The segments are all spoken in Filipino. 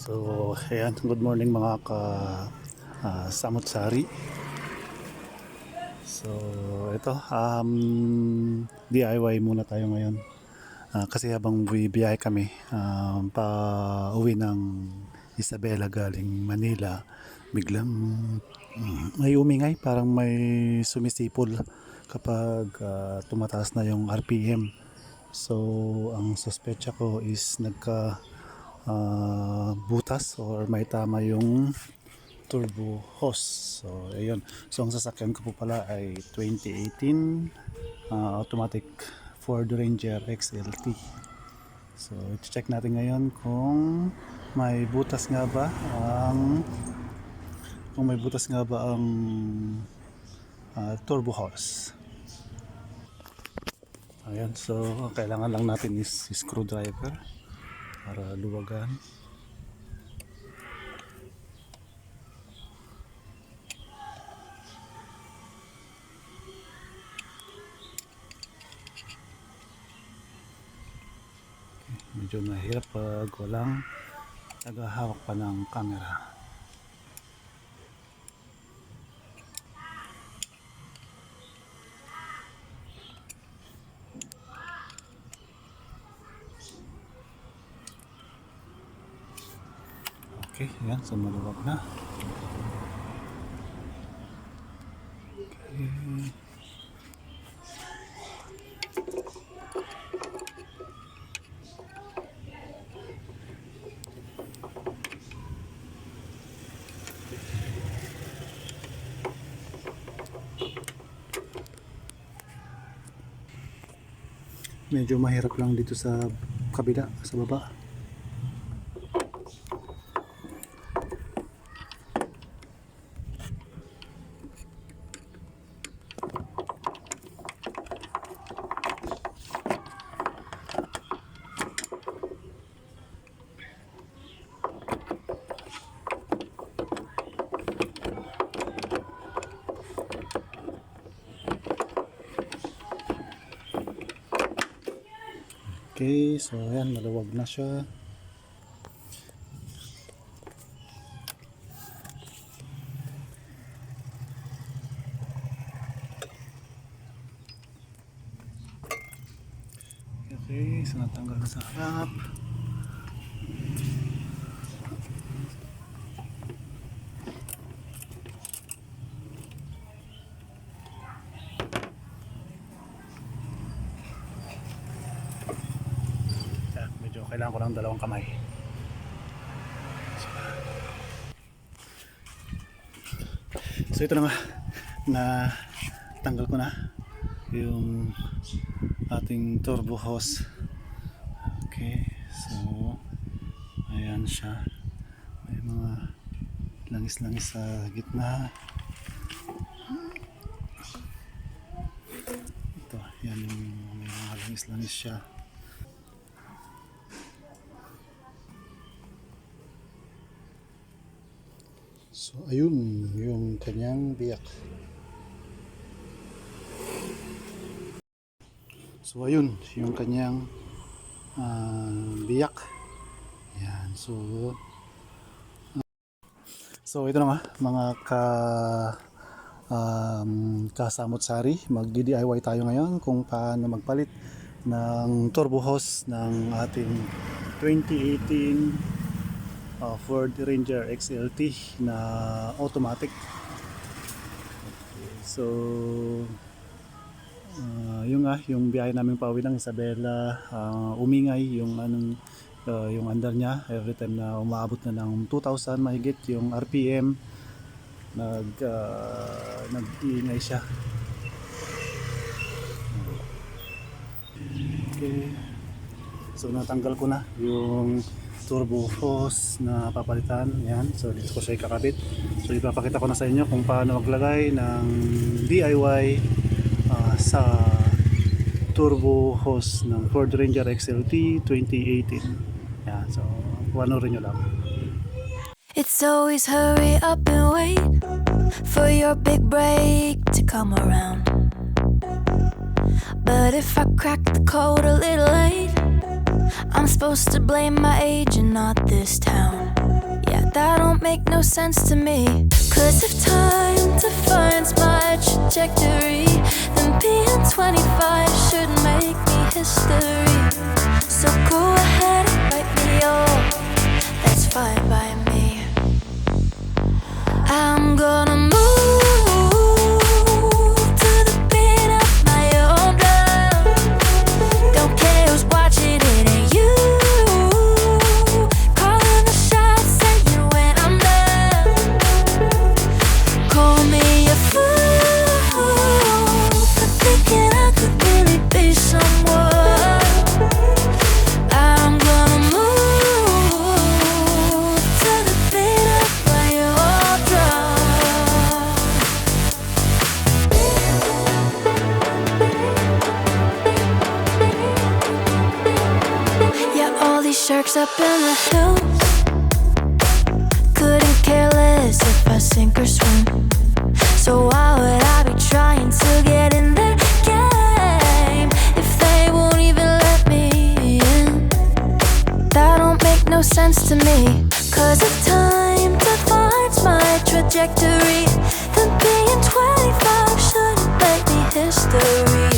So, ayan, good morning mga samot-sari. So, ito, DIY muna tayo ngayon. Kasi habang bibiyahe kami, pa uwi ng Isabela galing Manila, biglang may umingay, parang may sumisipol kapag tumataas na yung RPM. So, ang suspecha ko is butas or may tama yung turbo hose. So, ayun. So, ang sasakyan ko po pala ay 2018 automatic Ford Ranger XLT. So, i-check natin ngayon kung may butas nga ba ang turbo hose. Ayan, so kailangan lang natin is screwdriver para luwagan. Medyo mahirap pag walang naghahawak pa ng camera. Okay, yan, so maluwag na. Okay. Medyo mahirap lang dito sa kabila, sa baba. Okay, so ayan, maluwag na siya. Okay, so natanggal na sa harap. Medyo kailangan ko ng dalawang kamay. So ito na nga, na tanggal ko na yung ating turbo hose. Okay, so ayan siya, may mga langis-langis sa gitna. Ito, yan yung may mga langis-langis siya. So ayun yung kanyang biyak. So ayun yung kanyang biyak. Yan. So ito na nga mga kasamot-sari, mag-DIY tayo ngayon kung paano magpalit ng turbo hose ng ating 2018 Ford Ranger XLT na automatic. So yung biyahe namin pauwi ng Isabela, umingay yung yung andar niya every time na umaabot na ng 2,000 mahigit yung RPM, nag-iingay siya. Okay, so natanggal ko na yung turbo hose na papalitan. Yan, so dito ko siya ikakabit. So ipapakita ko na sa inyo kung paano maglagay ng DIY sa turbo hose ng Ford Ranger XLT 2018. Yan, so panoorin nyo lang. It's always hurry up and wait for your big break to come around. But if I crack the code a little late, I'm supposed to blame my age and not this town. that don't make no sense to me. Cause if time defines my trajectory, then being 25 shouldn't make me history. So go ahead and write me off, that's fine by me. I'm gonna move to the beat of my own drum. Don't care who's watching, it ain't you. Calling the shots, saying when I'm done. Call me a fool for thinking I could really be someone. I'm gonna move to the beat of my own drum. Yeah, all these sharks up in the hills couldn't care less if I sink or swim. So why would I be trying to get in their game if they won't even let me in? That don't make no sense to me. Cause if time defines my trajectory, then being 25 shouldn't make me history.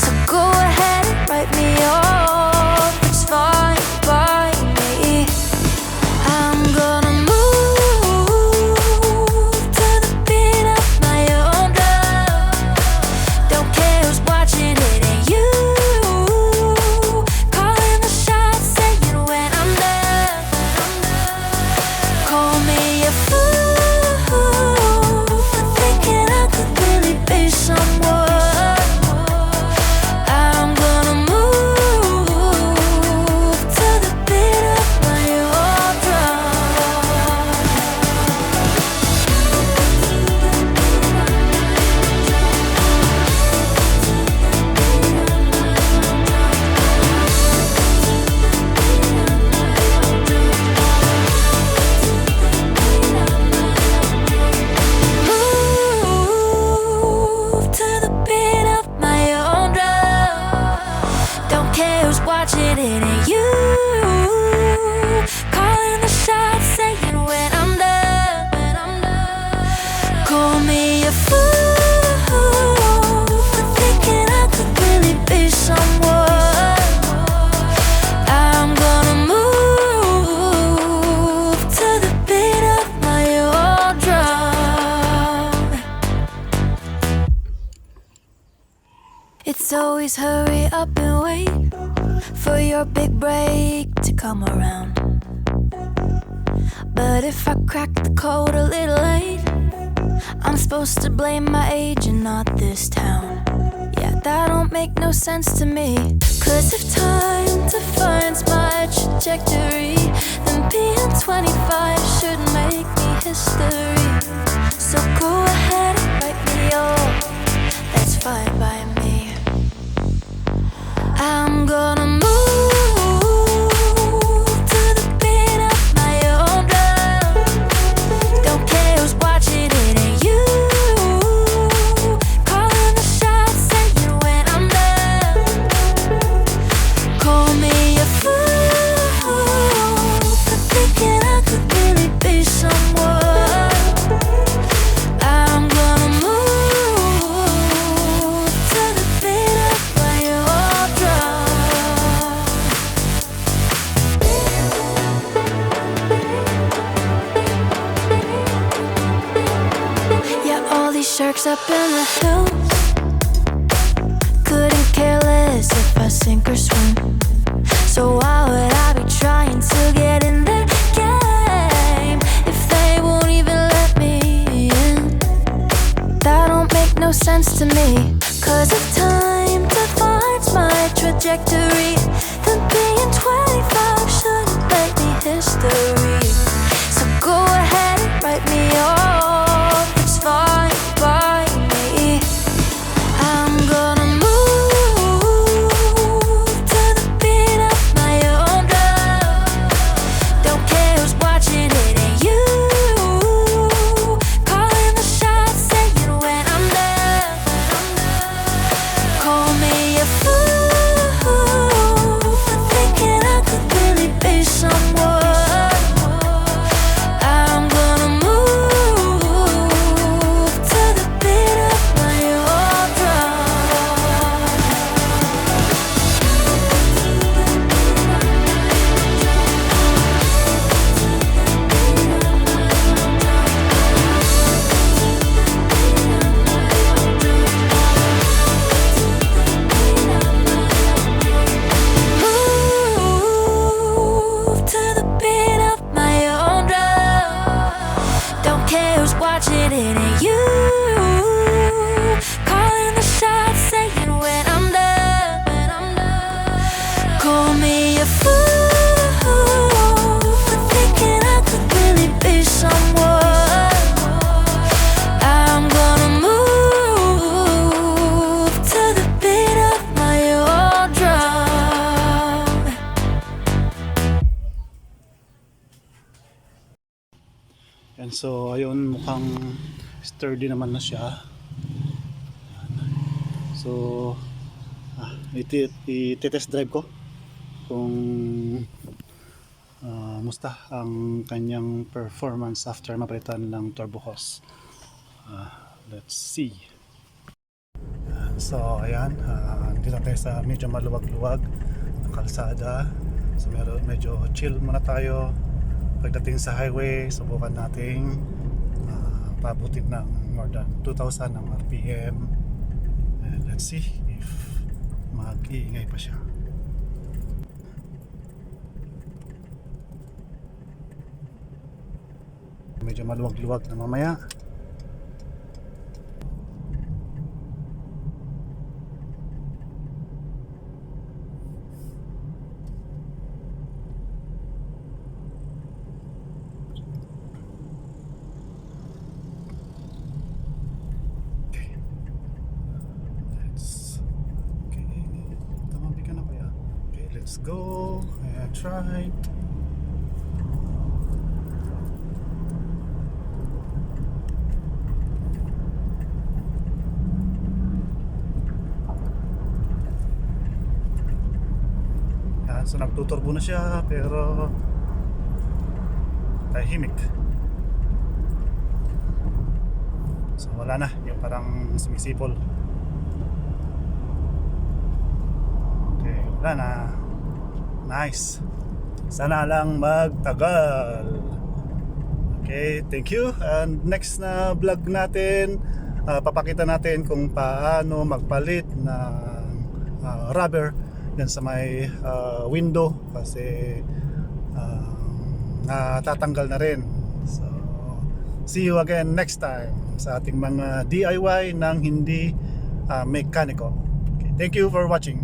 So go ahead and write me off, it's fine by me. I'm gonna move to the beat of my own drum. Don't care who's watching, it ain't you. Calling the shots, saying when I'm done. Call me a fool for thinking I could really be someone. I'm gonna move to the beat of my own drum. Move to the beat of my own drum. Don't care who's watching, it ain't you. Calling the shots, saying when I'm done. Call me a fool for thinking I could really be someone. I'm gonna move to the beat of my own drum. It's always hurry up and wait for your big break to come around. But if I crack the code a little late, I'm supposed to blame my age and not this town. Yeah, that don't make no sense to me. Cause if time defines my trajectory, then being 25 shouldn't make me history. So go ahead and write me off, that's fine by me. I'm gonna move to the beat of my own drum. Don't care who's watching, it ain't you. Calling the shots, saying when I'm done. Call me a fool for thinking I could really be someone. I'm gonna move to the beat of my own drum. Yeah, all these sharks up in the hills couldn't care less if I sink or swim. So why would I be trying to get in their game if they won't even let me in? That don't make no sense to me. Cause if time defines my trajectory, then being 25 shouldn't make me history. So go ahead and write me off, it's fine by me. I'm gonna move to the beat of my own drum. Don't care who's watching, it ain't you. Calling the shots, saying when I'm done. Call me a fool for thinking I could really be someone. it ain't you calling the shots, saying when I'm done. Call me a fool for thinking I could really be someone. I'm gonna move to the beat of my old drum. And so ayun, mukhang sturdy naman na siya. So i-test drive ko kung musta ang kanyang performance after mapalitan ng turbo hose. Let's see. So ayan, dito tayo sa medyo maluwag-luwag na kalsada. So medyo chill muna tayo. Pagdating sa highway, subukan nating pabutin ng more than 2,000 ng RPM. And let's see if mag-iingay pa siya. Medyo maluwag-luwag na mamaya. Let's go and try. Yan, so nagtuturbo na siya pero tahimik. So wala na, yung parang sumisipol. Okay, wala na. Nice. Sana lang magtagal. Okay, thank you. And next na vlog natin, papakita natin kung paano magpalit ng rubber yan sa may window kasi natatanggal na rin. So, see you again next time sa ating mga DIY ng hindi mekaniko. Okay, thank you for watching.